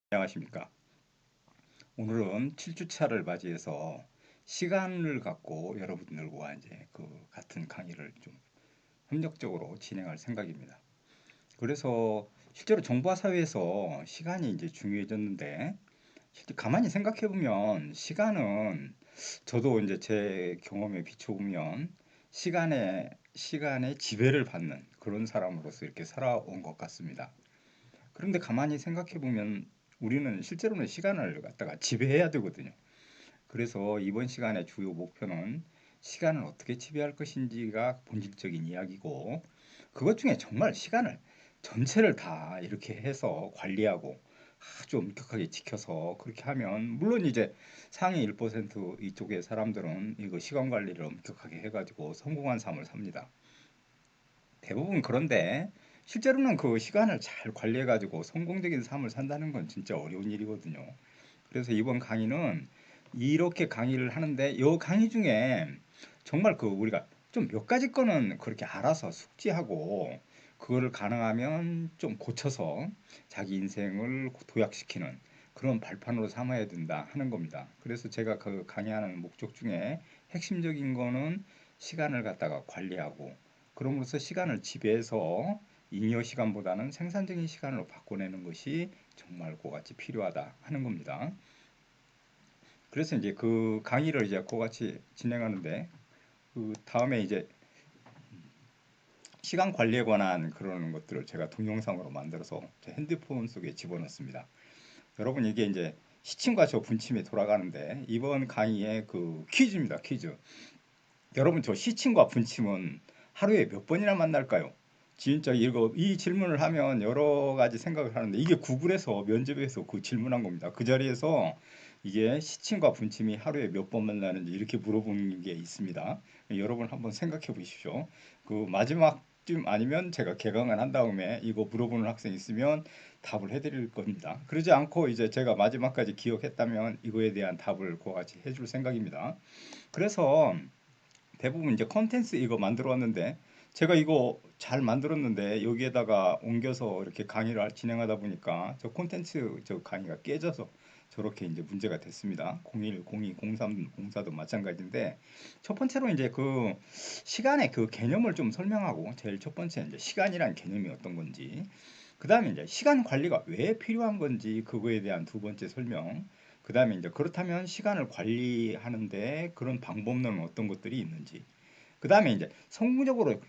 안녕하십니까. 오늘은 7주차를 맞이해서 시간을 갖고 여러분들과 이제 그 같은 강의를 좀 협력적으로 진행할 생각입니다. 그래서 실제로 정보화 사회에서 시간이 이제 중요해졌는데, 실제 가만히 생각해 보면 시간은, 저도 이제 제 경험에 비춰보면 시간의 지배를 받는 그런 사람으로서 이렇게 살아온 것 같습니다. 그런데 가만히 생각해 보면 우리는 실제로는 시간을 갖다가 지배해야 되거든요. 그래서 이번 시간의 주요 목표는 시간을 어떻게 지배할 것인지가 본질적인 이야기고, 그것 중에 정말 시간을 전체를 다 이렇게 해서 관리하고 아주 엄격하게 지켜서 그렇게 하면, 물론 이제 상위 1% 이쪽의 사람들은 이거 시간 관리를 엄격하게 해가지고 성공한 삶을 삽니다. 대부분. 그런데 실제로는 그 시간을 잘 관리해가지고 성공적인 삶을 산다는 건 진짜 어려운 일이거든요. 그래서 이번 강의는 이렇게 강의를 하는데, 이 강의 중에 정말 그 우리가 좀 몇 가지 거는 그렇게 알아서 숙지하고, 그거를 가능하면 좀 고쳐서 자기 인생을 도약시키는 그런 발판으로 삼아야 된다 하는 겁니다. 그래서 제가 그 강의하는 목적 중에 핵심적인 거는 시간을 갖다가 관리하고, 그럼으로써 시간을 지배해서 잉여 시간보다는 생산적인 시간으로 바꿔내는 것이 정말 그같이 필요하다 하는 겁니다. 그래서 이제 그 강의를 이제 그같이 진행하는데, 그 다음에 이제 시간 관리에 관한 그런 것들을 제가 동영상으로 만들어서 제 핸드폰 속에 집어넣습니다. 여러분, 이게 이제 시침과 저 분침이 돌아가는데, 이번 강의의 그 퀴즈입니다. 퀴즈. 여러분, 저 시침과 분침은 하루에 몇 번이나 만날까요? 진짜 이거 이 질문을 하면 여러 가지 생각을 하는데, 이게 구글에서 면접에서 그 질문한 겁니다. 그 자리에서 이게 시침과 분침이 하루에 몇 번 만나는지 이렇게 물어보는 게 있습니다. 여러분 한번 생각해 보십시오. 그 마지막쯤 아니면 제가 개강을 한 다음에 이거 물어보는 학생 있으면 답을 해드릴 겁니다. 그러지 않고 이제 제가 마지막까지 기억했다면 이거에 대한 답을 그와 같이 해줄 생각입니다. 그래서 대부분 이제 컨텐츠 이거 만들어 왔는데, 제가 이거 잘 만들었는데 여기에다가 옮겨서 이렇게 강의를 진행하다 보니까 저 콘텐츠 저 강의가 깨져서 저렇게 이제 문제가 됐습니다. 01, 02, 03, 04도 마찬가지인데, 첫 번째로 이제 그 시간의 그 개념을 좀 설명하고, 제일 첫 번째 이제 시간이란 개념이 어떤 건지, 그 다음에 이제 시간 관리가 왜 필요한 건지 그거에 대한 두 번째 설명, 그 다음에 이제 그렇다면 시간을 관리하는데 그런 방법론은 어떤 것들이 있는지, 그 다음에 이제 성공적으로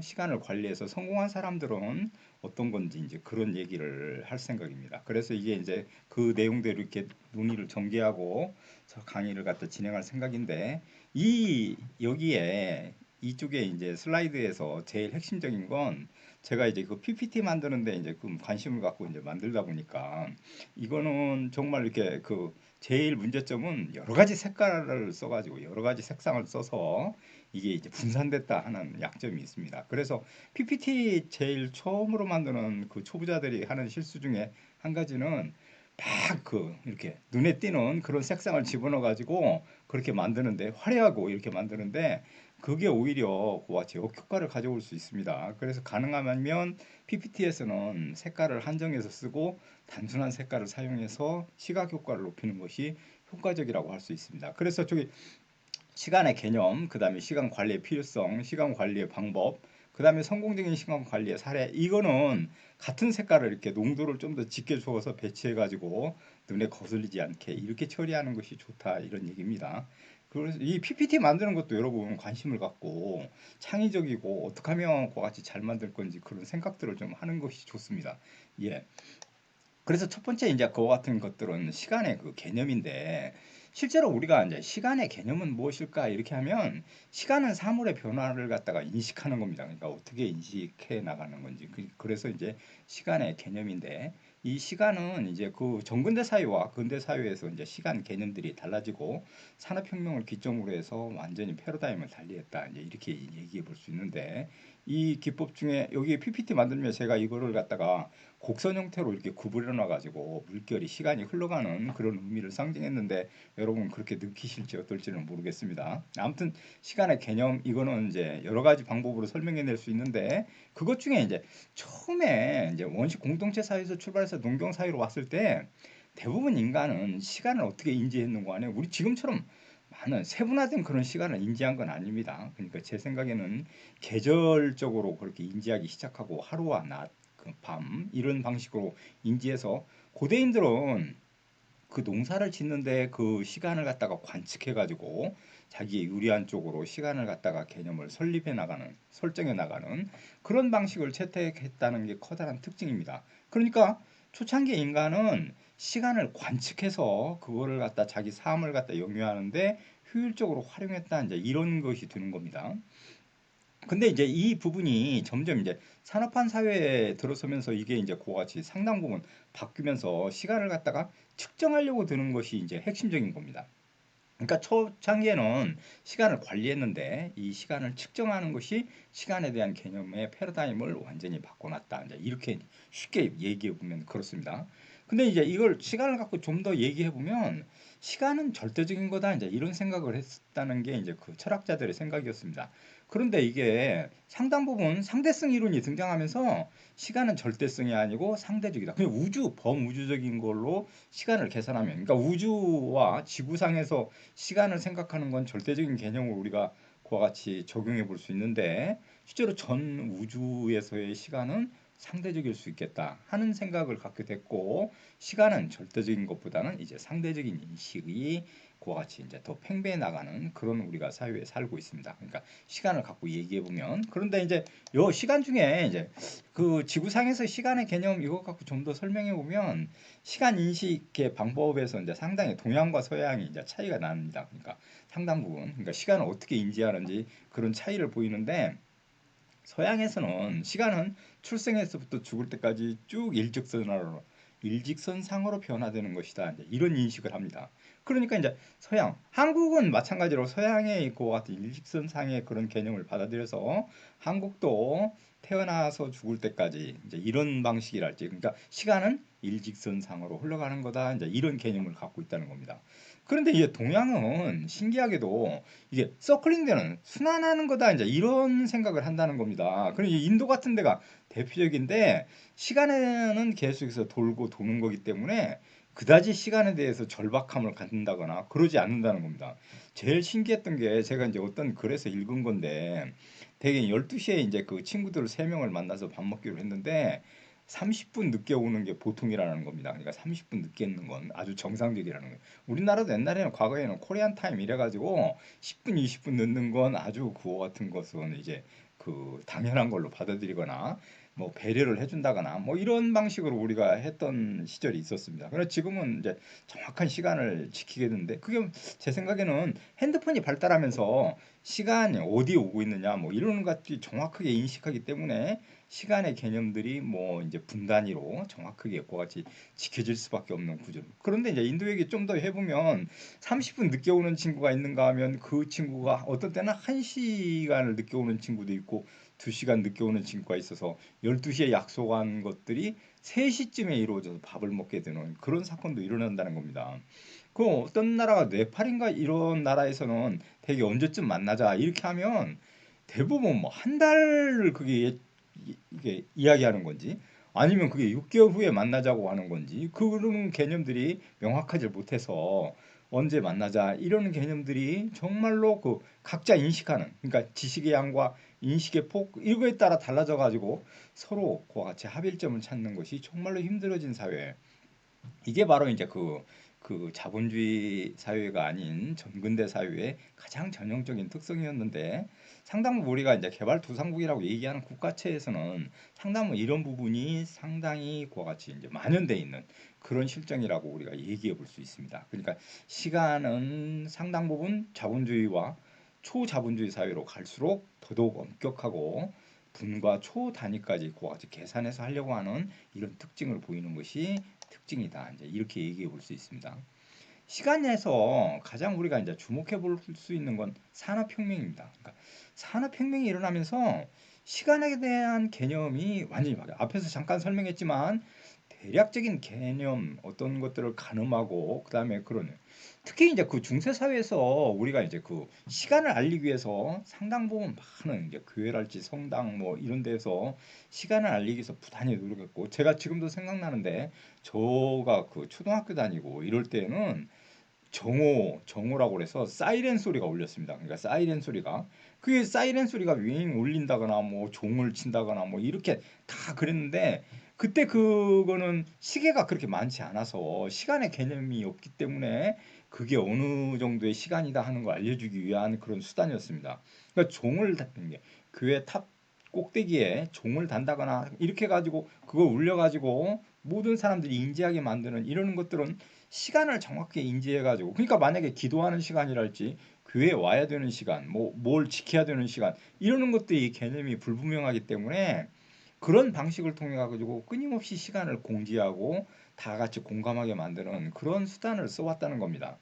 시간을 관리해서 성공한 사람들은 어떤 건지 이제 그런 얘기를 할 생각입니다. 그래서 이게 이제 그 내용대로 이렇게 논의를 전개하고 강의를 갖다 진행할 생각인데, 이 여기에 이쪽에 이제 슬라이드에서 제일 핵심적인 건, 제가 이제 그 PPT 만드는데 이제 그 관심을 갖고 이제 만들다 보니까, 이거는 정말 이렇게 그 제일 문제점은 여러 가지 색깔을 써가지고 여러 가지 색상을 써서 이게 이제 분산됐다 하는 약점이 있습니다. 그래서 PPT 제일 처음으로 만드는 그 초보자들이 하는 실수 중에 한 가지는 막 그 이렇게 눈에 띄는 그런 색상을 집어넣어 가지고 그렇게 만드는데, 화려하고 이렇게 만드는데, 그게 오히려 그와 같이 역효과를 가져올 수 있습니다. 그래서 가능하면 PPT에서는 색깔을 한정해서 쓰고 단순한 색깔을 사용해서 시각 효과를 높이는 것이 효과적이라고 할 수 있습니다. 그래서 저기 시간의 개념, 그 다음에 시간 관리의 필요성, 시간 관리의 방법, 그 다음에 성공적인 시간 관리의 사례, 이거는 같은 색깔을 이렇게 농도를 좀 더 짙게 주어서 배치해가지고 눈에 거슬리지 않게 이렇게 처리하는 것이 좋다, 이런 얘기입니다. 그래서 이 PPT 만드는 것도 여러분 관심을 갖고 창의적이고 어떻게 하면 그와 같이 잘 만들 건지 그런 생각들을 좀 하는 것이 좋습니다. 예. 그래서 첫 번째 이제 그와 같은 것들은 시간의 그 개념인데, 실제로 우리가 이제 시간의 개념은 무엇일까 이렇게 하면, 시간은 사물의 변화를 갖다가 인식하는 겁니다. 그러니까 어떻게 인식해 나가는 건지. 그래서 이제 시간의 개념인데, 이 시간은 이제 그 정근대 사회와 근대 사회에서 이제 시간 개념들이 달라지고 산업혁명을 기점으로 해서 완전히 패러다임을 달리했다, 이제 이렇게 얘기해 볼 수 있는데, 이 기법 중에 여기 PPT 만들면 제가 이거를 갖다가 곡선 형태로 이렇게 구부려 놔 가지고 물결이 시간이 흘러가는 그런 의미를 상징했는데 여러분 그렇게 느끼실지 어떨지는 모르겠습니다. 아무튼 시간의 개념 이거는 이제 여러 가지 방법으로 설명해 낼 수 있는데 그것 중에 이제 처음에 이제 원시 공동체 사회에서 출발해서 농경 사회로 왔을 때 대부분 인간은 시간을 어떻게 인지했는 거 아니에요? 우리 지금처럼 많은 세분화된 그런 시간을 인지한 건 아닙니다. 그러니까 제 생각에는 계절적으로 그렇게 인지하기 시작하고 하루와 낮, 그 밤 이런 방식으로 인지해서 고대인들은 그 농사를 짓는데 그 시간을 갖다가 관측해 가지고 자기의 유리한 쪽으로 시간을 갖다가 개념을 설립해 나가는 설정해 나가는 그런 방식을 채택했다는 게 커다란 특징입니다. 그러니까 초창기 인간은 시간을 관측해서 그거를 갖다 자기 삶을 갖다 영위하는데 효율적으로 활용했다 이제 이런 것이 되는 겁니다. 근데 이제 이 부분이 점점 이제 산업화 사회에 들어서면서 이게 이제 그와 같이 상당 부분 바뀌면서 시간을 갖다가 측정하려고 드는 것이 이제 핵심적인 겁니다. 그러니까 초창기에는 시간을 관리했는데 이 시간을 측정하는 것이 시간에 대한 개념의 패러다임을 완전히 바꿔놨다. 이제 이렇게 쉽게 얘기해 보면 그렇습니다. 근데 이제 이걸 시간을 갖고 좀 더 얘기해 보면 시간은 절대적인 거다. 이제 이런 생각을 했다는 게 이제 그 철학자들의 생각이었습니다. 그런데 이게 상당 부분 상대성 이론이 등장하면서 시간은 절대성이 아니고 상대적이다. 그냥 우주, 범우주적인 걸로 시간을 계산하면, 그러니까 우주와 지구상에서 시간을 생각하는 건 절대적인 개념을 우리가 그와 같이 적용해 볼 수 있는데 실제로 전 우주에서의 시간은 상대적일 수 있겠다 하는 생각을 갖게 됐고 시간은 절대적인 것보다는 이제 상대적인 인식이 그와 같이 이제 더 팽배해 나가는 그런 우리가 사회에 살고 있습니다. 그러니까 시간을 갖고 얘기해 보면 그런데 이제 요 시간 중에 이제 그 지구상에서 시간의 개념 이것 갖고 좀 더 설명해 보면 시간 인식의 방법에서 이제 상당히 동양과 서양이 이제 차이가 납니다. 그러니까 상당 부분, 그러니까 시간을 어떻게 인지하는지 그런 차이를 보이는데 서양에서는 시간은 출생에서부터 죽을 때까지 쭉 일직선상으로 변화되는 것이다. 이제 이런 인식을 합니다. 그러니까 이제 서양, 한국은 마찬가지로 서양의 그와 같은 일직선상의 그런 개념을 받아들여서 한국도 태어나서 죽을 때까지 이제 이런 방식이랄지, 그러니까 시간은 일직선상으로 흘러가는 거다. 이제 이런 개념을 갖고 있다는 겁니다. 그런데 이제 동양은 신기하게도 이게 서클링되는 순환하는 거다 이제 이런 생각을 한다는 겁니다. 그리고 인도 같은 데가 대표적인데 시간에는 계속해서 돌고 도는 거기 때문에 그다지 시간에 대해서 절박함을 갖는다거나 그러지 않는다는 겁니다. 제일 신기했던 게 제가 이제 어떤 글에서 읽은 건데 대개 12시에 이제 그 친구들 3명을 만나서 밥 먹기로 했는데 30분 늦게 오는 게 보통이라는 겁니다. 그러니까 30분 늦게 있는 건 아주 정상적이라는 거예요. 우리나라도 옛날에는 과거에는 코리안 타임 이래가지고 10분, 20분 늦는 건 아주 그거 같은 것은 이제 그 당연한 걸로 받아들이거나 뭐 배려를 해준다거나 뭐 이런 방식으로 우리가 했던 시절이 있었습니다. 그래서 지금은 이제 정확한 시간을 지키게 되는데 그게 제 생각에는 핸드폰이 발달하면서 시간이 어디에 오고 있느냐 뭐 이런 것들이 정확하게 인식하기 때문에 시간의 개념들이 뭐 이제 분 단위로 정확하게 그와 같이 지켜질 수밖에 없는 구조. 그런데 이제 인도 얘기 좀 더 해보면 30분 늦게 오는 친구가 있는가 하면 그 친구가 어떤 때는 1시간을 늦게 오는 친구도 있고 2시간 늦게 오는 친구가 있어서 12시에 약속한 것들이 3시쯤에 이루어져서 밥을 먹게 되는 그런 사건도 일어난다는 겁니다. 그 어떤 나라가 네팔인가 이런 나라에서는 되게 언제쯤 만나자 이렇게 하면 대부분 뭐 한 달을 그게 이게 이야기하는 건지 아니면 그게 6개월 후에 만나자고 하는 건지 그런 개념들이 명확하지 못해서 언제 만나자 이런 개념들이 정말로 그 각자 인식하는 그러니까 지식의 양과 인식의 폭 이거에 따라 달라져 가지고 서로 그와 같이 합일점을 찾는 것이 정말로 힘들어진 사회. 이게 바로 이제 그 자본주의 사회가 아닌 전근대 사회의 가장 전형적인 특성이었는데 상당 부 우리가 이제 개발도상국이라고 얘기하는 국가체에서는 상당 부 이런 부분이 상당히 그와 같이 이제 만연돼 있는 그런 실정이라고 우리가 얘기해 볼 수 있습니다. 그러니까 시간은 상당 부분 자본주의와 초자본주의 사회로 갈수록 더더욱 엄격하고 분과 초 단위까지 그와 같이 계산해서 하려고 하는 이런 특징을 보이는 것이 특징이다. 이제 이렇게 얘기해 볼 수 있습니다. 시간에서 가장 우리가 이제 주목해 볼 수 있는 건 산업혁명입니다. 그러니까 산업혁명이 일어나면서 시간에 대한 개념이 완전히 바뀌어요. 앞에서 잠깐 설명했지만 대략적인 개념 어떤 것들을 가늠하고 그다음에 그런 특히 이제 그 중세 사회에서 우리가 이제 그 시간을 알리기 위해서 상당 부분 많은 이제 교회랄지 성당 뭐 이런 데서 시간을 알리기 위해서 부단히 노력했고 제가 지금도 생각나는데 저가 그 초등학교 다니고 이럴 때는 정오라고 그래서 사이렌 소리가 울렸습니다. 그러니까 사이렌 소리가 그게 사이렌 소리가 윙 울린다거나 뭐 종을 친다거나 뭐 이렇게 다 그랬는데 그때 그거는 시계가 그렇게 많지 않아서 시간의 개념이 없기 때문에 그게 어느 정도의 시간이다 하는 걸 알려주기 위한 그런 수단이었습니다. 그러니까 종을 닫는 게 교회 탑 꼭대기에 종을 단다거나 이렇게 가지고 그거 울려가지고 모든 사람들이 인지하게 만드는 이런 것들은 시간을 정확히 인지해가지고 그러니까 만약에 기도하는 시간이랄지 교회에 와야 되는 시간 뭐 뭘 지켜야 되는 시간 이러는 것들이 개념이 불분명하기 때문에 그런 방식을 통해 가지고 끊임없이 시간을 공지하고 다 같이 공감하게 만드는 그런 수단을 써왔다는 겁니다.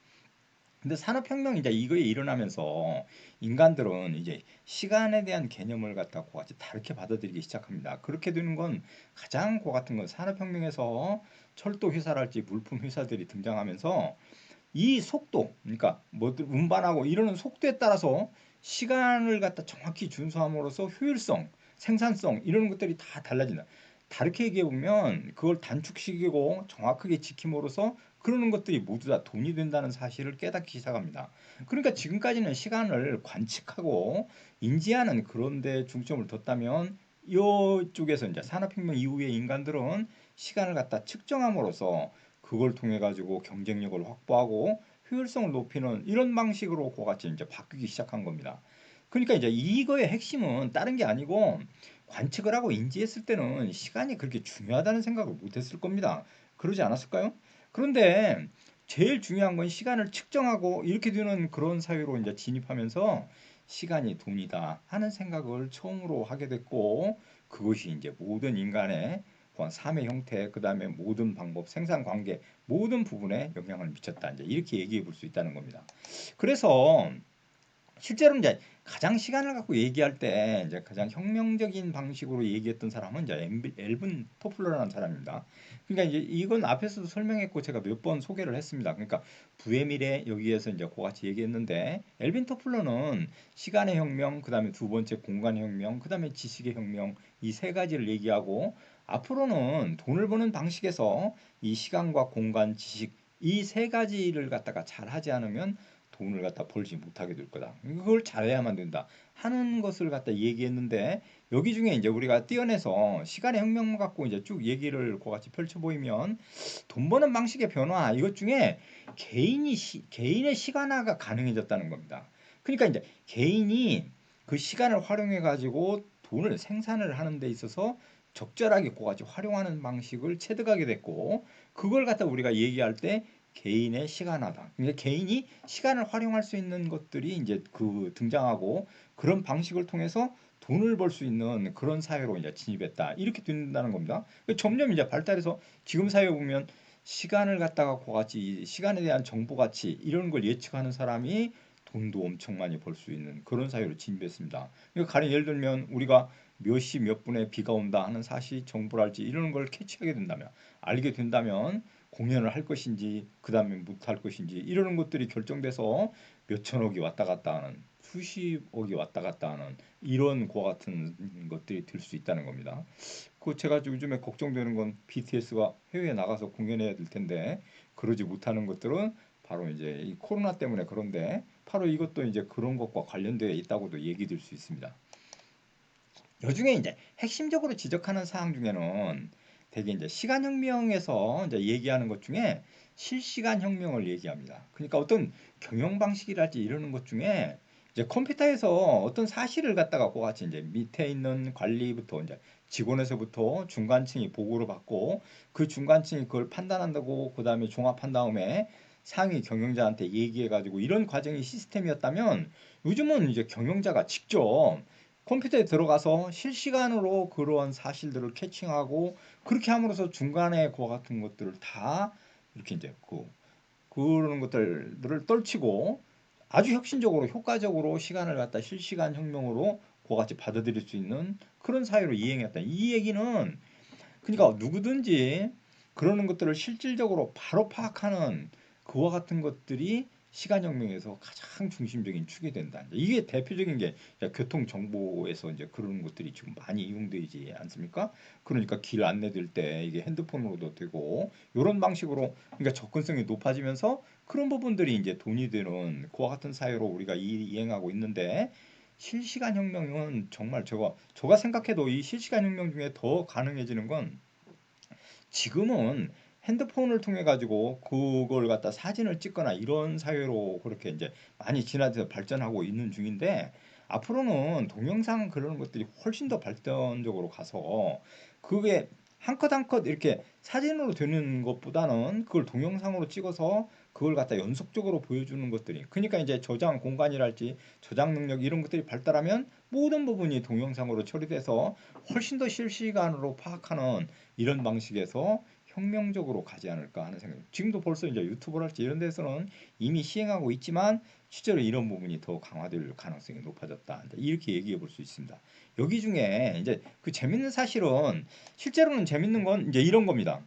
근데 산업혁명이 이제 이거에 일어나면서 인간들은 이제 시간에 대한 개념을 갖다고 같이 다르게 받아들이기 시작합니다. 그렇게 되는 건 가장 고 같은 건 산업혁명에서 철도 회사랄지 물품 회사들이 등장하면서 이 속도, 그러니까 뭐 운반하고 이러는 속도에 따라서 시간을 갖다 정확히 준수함으로써 효율성, 생산성 이런 것들이 다 달라진다. 다르게 얘기해 보면 그걸 단축시키고 정확하게 지킴으로써 그러는 것들이 모두 다 돈이 된다는 사실을 깨닫기 시작합니다. 그러니까 지금까지는 시간을 관측하고 인지하는 그런 데 중점을 뒀다면 이쪽에서 이제 산업혁명 이후에 인간들은 시간을 갖다 측정함으로써 그걸 통해 가지고 경쟁력을 확보하고 효율성을 높이는 이런 방식으로 그같이 이제 바뀌기 시작한 겁니다. 그러니까 이제 이거의 핵심은 다른 게 아니고 관측을 하고 인지했을 때는 시간이 그렇게 중요하다는 생각을 못 했을 겁니다. 그러지 않았을까요? 그런데 제일 중요한 건 시간을 측정하고 이렇게 되는 그런 사회로 이제 진입하면서 시간이 돈이다 하는 생각을 처음으로 하게 됐고 그것이 이제 모든 인간의 삶의 형태, 그 다음에 모든 방법, 생산 관계 모든 부분에 영향을 미쳤다. 이제 이렇게 얘기해 볼 수 있다는 겁니다. 그래서 실제로 이제 가장 시간을 갖고 얘기할 때 이제 가장 혁명적인 방식으로 얘기했던 사람은 이제 엘빈 토플러라는 사람입니다. 그러니까 이제 이건 앞에서도 설명했고 제가 몇 번 소개를 했습니다. 그러니까 부의 미래 여기에서 이제 그같이 얘기했는데 엘빈 토플러는 시간의 혁명, 그다음에 두 번째 공간의 혁명, 그다음에 지식의 혁명 이 세 가지를 얘기하고 앞으로는 돈을 버는 방식에서 이 시간과 공간, 지식 이 세 가지를 갖다가 잘 하지 않으면 돈을 갖다 벌지 못하게 될 거다. 그걸 잘해야만 된다. 하는 것을 갖다 얘기했는데 여기 중에 이제 우리가 떼어내서 시간의 혁명 갖고 이제 쭉 얘기를 그같이 펼쳐 보이면 돈 버는 방식의 변화 이것 중에 개인의 시간화가 가능해졌다는 겁니다. 그러니까 이제 개인이 그 시간을 활용해 가지고 돈을 생산을 하는 데 있어서 적절하게 그같이 활용하는 방식을 체득하게 됐고 그걸 갖다 우리가 얘기할 때 개인의 시간화다. 그러니까 개인이 시간을 활용할 수 있는 것들이 이제 그 등장하고 그런 방식을 통해서 돈을 벌 수 있는 그런 사회로 이제 진입했다. 이렇게 된다는 겁니다. 점점 이제 발달해서 지금 사회에 보면 시간을 갖다가 그같이 시간에 대한 정보 가치 이런 걸 예측하는 사람이 돈도 엄청 많이 벌 수 있는 그런 사회로 진입했습니다. 그러니까 가령 예를 들면 우리가 몇 시 몇 분에 비가 온다 하는 사실 정보랄지 이런 걸 캐치하게 된다면 알게 된다면 공연을 할 것인지 그다음에 못 할 것인지 이러는 것들이 결정돼서 몇 천억이 왔다 갔다 하는 수십억이 왔다 갔다 하는 이런 과 같은 것들이 될 수 있다는 겁니다. 그 제가 요즘에 걱정되는 건 BTS가 해외에 나가서 공연해야 될 텐데 그러지 못하는 것들은 바로 이제 이 코로나 때문에 그런데 바로 이것도 이제 그런 것과 관련되어 있다고도 얘기될 수 있습니다. 요중에 이제 핵심적으로 지적하는 사항 중에는 되게 이제 시간혁명에서 이제 얘기하는 것 중에 실시간 혁명을 얘기합니다. 그러니까 어떤 경영 방식이랄지 이러는 것 중에 이제 컴퓨터에서 어떤 사실을 갖다가 같이 이제 밑에 있는 관리부터 이제 직원에서부터 중간층이 보고를 받고 그 중간층이 그걸 판단한다고 그 다음에 종합한 다음에 상위 경영자한테 얘기해가지고 이런 과정이 시스템이었다면 요즘은 이제 경영자가 직접 컴퓨터에 들어가서 실시간으로 그러한 사실들을 캐칭하고 그렇게 함으로써 중간에 그와 같은 것들을 다 이렇게 이제 그런 것들을 떨치고 아주 혁신적으로 효과적으로 시간을 갖다 실시간 혁명으로 그와 같이 받아들일 수 있는 그런 사회로 이행했다. 이 얘기는 그러니까 누구든지 그러는 것들을 실질적으로 바로 파악하는 그와 같은 것들이 시간혁명에서 가장 중심적인 축이 된다. 이게 대표적인 게 교통 정보에서 이제 그런 것들이 지금 많이 이용되지 않습니까? 그러니까 길 안내될 때 이게 핸드폰으로도 되고 이런 방식으로 그러니까 접근성이 높아지면서 그런 부분들이 이제 돈이 되는 그와 같은 사회로 우리가 이행하고 있는데 실시간 혁명은 정말 제가 생각해도 이 실시간 혁명 중에 더 가능해지는 건 지금은 핸드폰을 통해 가지고 그걸 갖다 사진을 찍거나 이런 사회로 그렇게 이제 많이 진화돼서 발전하고 있는 중인데 앞으로는 동영상 그런 것들이 훨씬 더 발전적으로 가서 그게 한 컷 한 컷 이렇게 사진으로 되는 것보다는 그걸 동영상으로 찍어서 그걸 갖다 연속적으로 보여주는 것들이 그러니까 이제 저장 공간이랄지 저장 능력 이런 것들이 발달하면 모든 부분이 동영상으로 처리돼서 훨씬 더 실시간으로 파악하는 이런 방식에서 혁명적으로 가지 않을까 하는 생각이 지금도 벌써 이제 유튜브랄지 이런 데서는 이미 시행하고 있지만 실제로 이런 부분이 더 강화될 가능성이 높아졌다. 이렇게 얘기해 볼 수 있습니다. 여기 중에 이제 그 재밌는 사실은 실제로는 재밌는 건 이제 이런 겁니다.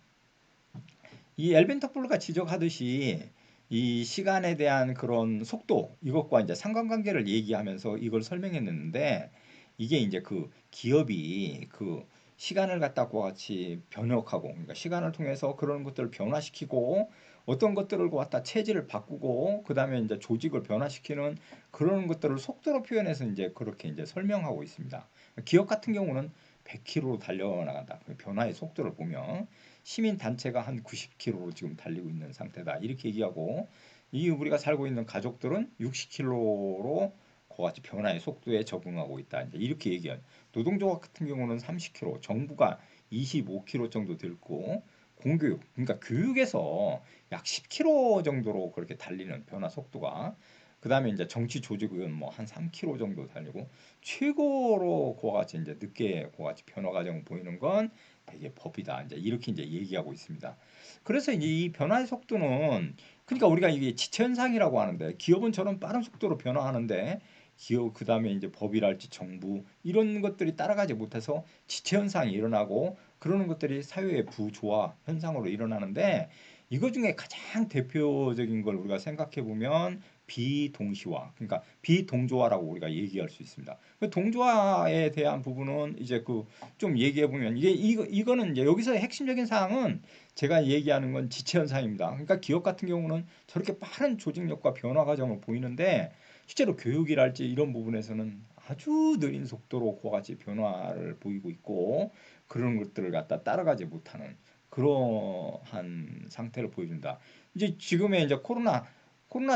이 엘빈 터플러가 지적하듯이 이 시간에 대한 그런 속도 이것과 이제 상관관계를 얘기하면서 이걸 설명했는데 이게 이제 그 기업이 그 시간을 갖다가 같이 변혁하고 그러니까 시간을 통해서 그런 것들을 변화시키고 어떤 것들을 갖다 체질을 바꾸고 그다음에 이제 조직을 변화시키는 그런 것들을 속도로 표현해서 이제 그렇게 이제 설명하고 있습니다. 기업 같은 경우는 100km로 달려나간다. 변화의 속도를 보면 시민 단체가 한 90km로 지금 달리고 있는 상태다. 이렇게 얘기하고 이 우리가 살고 있는 가족들은 60km로 그같이 변화의 속도에 적응하고 있다. 이제 이렇게 얘기한 노동조합 같은 경우는 30km, 정부가 25km 정도 들고 공교육 그러니까 교육에서 약 10km 정도로 그렇게 달리는 변화 속도가 그다음에 이제 정치 조직은 뭐 한 3km 정도 달리고 최고로 그와 같이 이제 늦게 그와 같이 변화 과정을 보이는 건 되게 법이다. 이제 이렇게 이제 얘기하고 있습니다. 그래서 이제 이 변화의 속도는 그러니까 우리가 이게 지체 현상이라고 하는데 기업은 저런 빠른 속도로 변화하는데 기업 그다음에 이제 법이랄지 정부 이런 것들이 따라가지 못해서 지체 현상이 일어나고 그러는 것들이 사회의 부조화 현상으로 일어나는데 이거 중에 가장 대표적인 걸 우리가 생각해 보면 비동시화 그러니까 비동조화라고 우리가 얘기할 수 있습니다. 그 동조화에 대한 부분은 이제 그 좀 얘기해 보면 이거는 이제 여기서 핵심적인 사항은 제가 얘기하는 건 지체 현상입니다. 그러니까 기업 같은 경우는 저렇게 빠른 조직력과 변화 과정을 보이는데 실제로 교육이랄지 이런 부분에서는 아주 느린 속도로 그와 같이 변화를 보이고 있고 그런 것들을 갖다 따라가지 못하는 그러한 상태를 보여준다. 이제 지금의 이제 코로나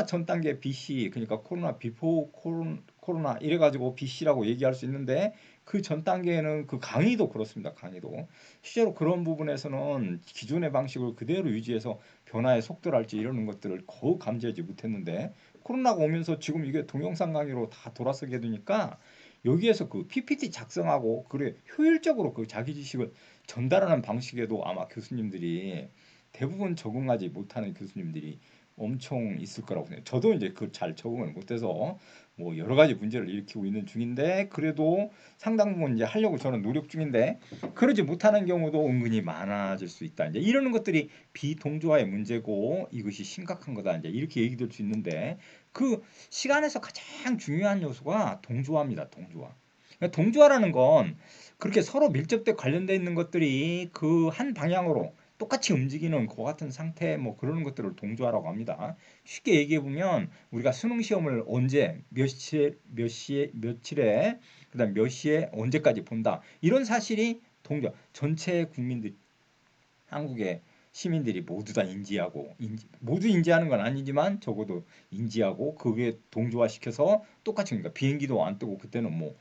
전 단계 BC 그러니까 코로나 비포 코로나 이래가지고 BC라고 얘기할 수 있는데 그 전 단계에는 그 강의도 그렇습니다. 강의도 실제로 그런 부분에서는 기존의 방식을 그대로 유지해서 변화의 속도랄지 이러는 것들을 거의 감지하지 못했는데 코로나가 오면서 지금 이게 동영상 강의로 다 돌아서게 되니까 여기에서 그 PPT 작성하고 그래 효율적으로 그 자기 지식을 전달하는 방식에도 아마 교수님들이 대부분 적응하지 못하는 교수님들이 엄청 있을 거라고 생각해요. 저도 이제 그 잘 적응을 못해서 뭐 여러 가지 문제를 일으키고 있는 중인데 그래도 상당 부분 이제 하려고 저는 노력 중인데 그러지 못하는 경우도 은근히 많아질 수 있다. 이제 이러는 것들이 비동조화의 문제고 이것이 심각한 거다. 이제 이렇게 얘기될 수 있는데 그 시간에서 가장 중요한 요소가 동조화입니다. 동조화. 그러니까 동조화라는 건 그렇게 서로 밀접돼 관련돼 있는 것들이 그 한 방향으로 똑같이 움직이는 그 같은 상태 뭐 그런 것들을 동조화라고 합니다. 쉽게 얘기해 보면 우리가 수능 시험을 언제 몇 시에 며칠에 그다음 몇 시에 언제까지 본다. 이런 사실이 동조 전체 국민들 한국의 시민들이 모두 다 인지하고 모두 인지하는 건 아니지만 적어도 인지하고 그게 동조화시켜서 똑같이 그러니까 비행기도 안 뜨고 그때는 뭐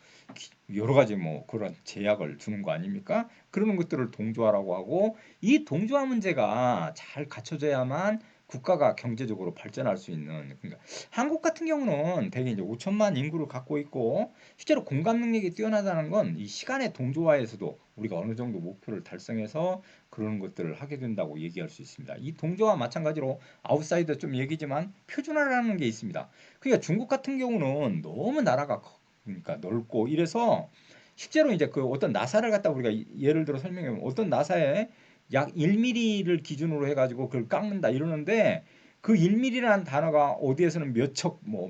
여러 가지 뭐 그런 제약을 주는 거 아닙니까? 그런 것들을 동조화라고 하고 이 동조화 문제가 잘 갖춰져야만 국가가 경제적으로 발전할 수 있는 그러니까 한국 같은 경우는 대개 이제 5천만 인구를 갖고 있고 실제로 공감 능력이 뛰어나다는 건 이 시간의 동조화에서도 우리가 어느 정도 목표를 달성해서 그런 것들을 하게 된다고 얘기할 수 있습니다. 이 동조와 마찬가지로 아웃사이더 좀 얘기지만 표준화라는 게 있습니다. 그러니까 중국 같은 경우는 너무 나라가 그러니까 넓고 이래서 실제로 이제 그 어떤 나사를 갖다 우리가 예를 들어 설명해 보면 어떤 나사에 약 1mm를 기준으로 해가지고 그걸 깎는다 이러는데 그 1mm라는 단어가 어디에서는 몇 척 뭐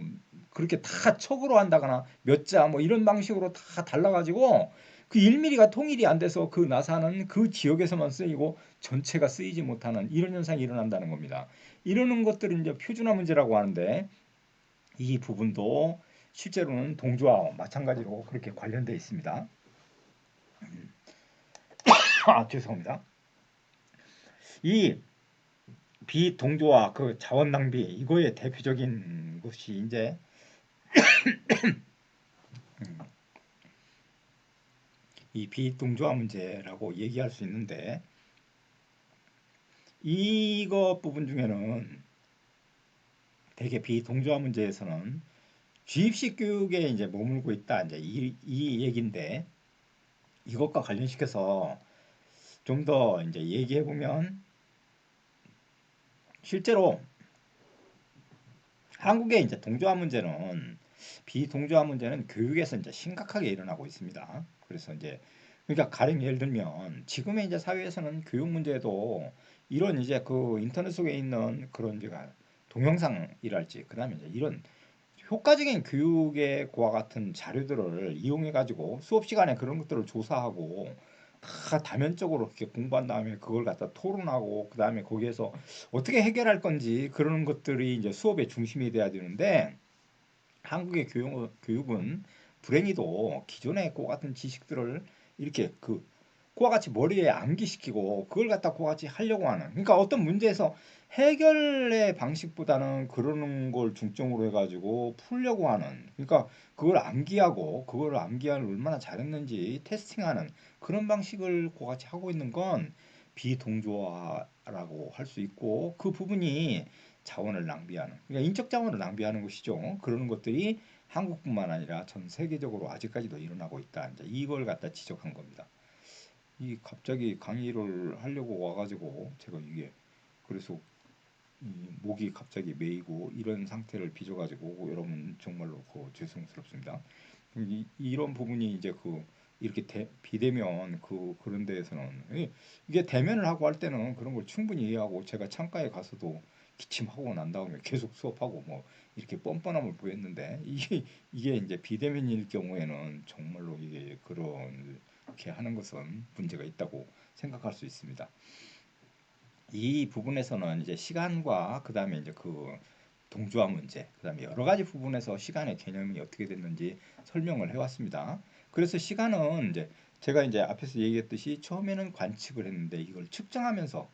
그렇게 다 척으로 한다거나 몇 자 뭐 이런 방식으로 다 달라가지고 그 1mm가 통일이 안 돼서 그 나사는 그 지역에서만 쓰이고 전체가 쓰이지 못하는 이런 현상이 일어난다는 겁니다. 이러는 것들을 이제 표준화 문제라고 하는데 이 부분도 실제로는 동조와 마찬가지로 그렇게 관련되어 있습니다. 아, 죄송합니다. 이 비동조와 그 자원 낭비 이거의 대표적인 것이 이제 이 비동조화 문제라고 얘기할 수 있는데 이것 부분 중에는 대개 비동조화 문제에서는 주입식 교육에 이제 머물고 있다 이제 이 얘기인데 이것과 관련시켜서 좀 더 이제 얘기해 보면 실제로 한국의 이제 동조화 문제는 비동조화 문제는 교육에서 이제 심각하게 일어나고 있습니다. 그래서 이제 그러니까 가령 예를 들면 지금의 이제 사회에서는 교육 문제도 이런 이제 그 인터넷 속에 있는 그런 제가 동영상이랄지 그다음에 이제 이런 효과적인 교육의 그와 같은 자료들을 이용해 가지고 수업 시간에 그런 것들을 조사하고 다 다면적으로 이렇게 공부한 다음에 그걸 갖다 토론하고 그다음에 거기에서 어떻게 해결할 건지 그런 것들이 이제 수업의 중심이 돼야 되는데 한국의 교육은 불행히도 기존의 그 같은 지식들을 이렇게 그 그와 같이 머리에 암기시키고 그걸 갖다 그와 같이 하려고 하는 그러니까 어떤 문제에서 해결의 방식보다는 그러는 걸 중점으로 해가지고 풀려고 하는 그러니까 그걸 암기하고 그걸 암기를 얼마나 잘했는지 테스팅하는 그런 방식을 그와 같이 하고 있는 건 비동조화라고 할 수 있고 그 부분이 자원을 낭비하는 그러니까 인적 자원을 낭비하는 것이죠. 그러는 것들이 한국뿐만 아니라 전 세계적으로 아직까지도 일어나고 있다. 이제 이걸 갖다 지적한 겁니다. 이 갑자기 강의를 하려고 와가지고 제가 이게 그래서 이 목이 갑자기 메이고 이런 상태를 빚어가지고 여러분 정말로 그 죄송스럽습니다. 이런 부분이 이제 그 이렇게 비대면 그런 데에서는 이게 대면을 하고 할 때는 그런 걸 충분히 이해하고 제가 창가에 가서도 기침하고 난 다음에 계속 수업하고 뭐 이렇게 뻔뻔함을 보였는데 이게 이제 비대면일 경우에는 정말로 이게 그렇게 하는 것은 문제가 있다고 생각할 수 있습니다. 이 부분에서는 이제 시간과 그다음에 이제 그 동조화 문제, 그다음에 여러 가지 부분에서 시간의 개념이 어떻게 됐는지 설명을 해왔습니다. 그래서 시간은 이제 제가 이제 앞에서 얘기했듯이 처음에는 관측을 했는데 이걸 측정하면서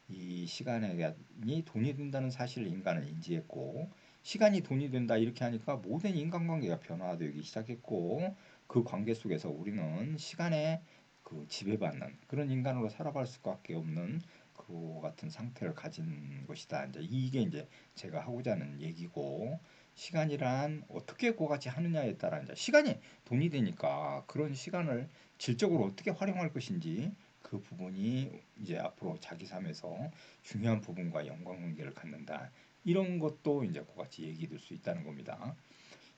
이 시간이 돈이 된다는 사실을 인간은 인지했고 시간이 돈이 된다 이렇게 하니까 모든 인간관계가 변화되기 시작했고 그 관계 속에서 우리는 시간에 그 지배받는 그런 인간으로 살아갈 수밖에 없는 그 같은 상태를 가진 것이다. 이제 이게 이제 제가 하고자 하는 얘기고 시간이란 어떻게 그같이 하느냐에 따라 이제 시간이 돈이 되니까 그런 시간을 질적으로 어떻게 활용할 것인지 그 부분이 이제 앞으로 자기 삶에서 중요한 부분과 연관관계를 갖는다. 이런 것도 이제 그같이 얘기될 수 있다는 겁니다.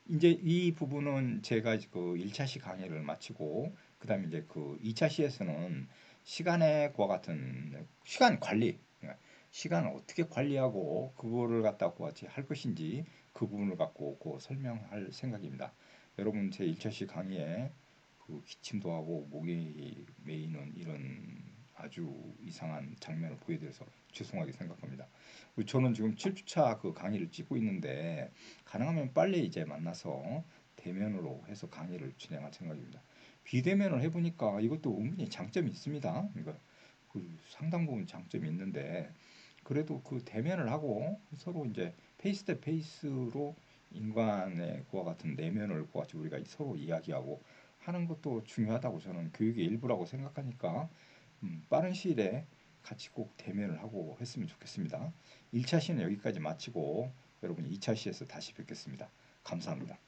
이제 이 부분은 제가 그 1차 시 강의를 마치고 그다음에 이제 그 2차 시에서는 시간의 그와 같은 시간 관리, 시간을 어떻게 관리하고 그거를 갖다 같이 할 것인지 그 부분을 갖고 그 설명할 생각입니다. 여러분 제 1차 시 강의에 그 기침도 하고 목이 메이는 이런 아주 이상한 장면을 보여드려서 죄송하게 생각합니다. 저는 지금 7주차 그 강의를 찍고 있는데 가능하면 빨리 이제 만나서 대면으로 해서 강의를 진행할 생각입니다. 비대면을 해보니까 이것도 은근히 장점이 있습니다. 그러니까 그 상당 부분 장점이 있는데 그래도 그 대면을 하고 서로 이제 페이스 대 페이스로 인간의 그와 같은 내면을 그와 같이 우리가 서로 이야기하고 하는 것도 중요하다고 저는 교육의 일부라고 생각하니까 빠른 시일에 같이 꼭 대면을 하고 했으면 좋겠습니다. 1차 시는 여기까지 마치고 여러분 2차 시에서 다시 뵙겠습니다. 감사합니다.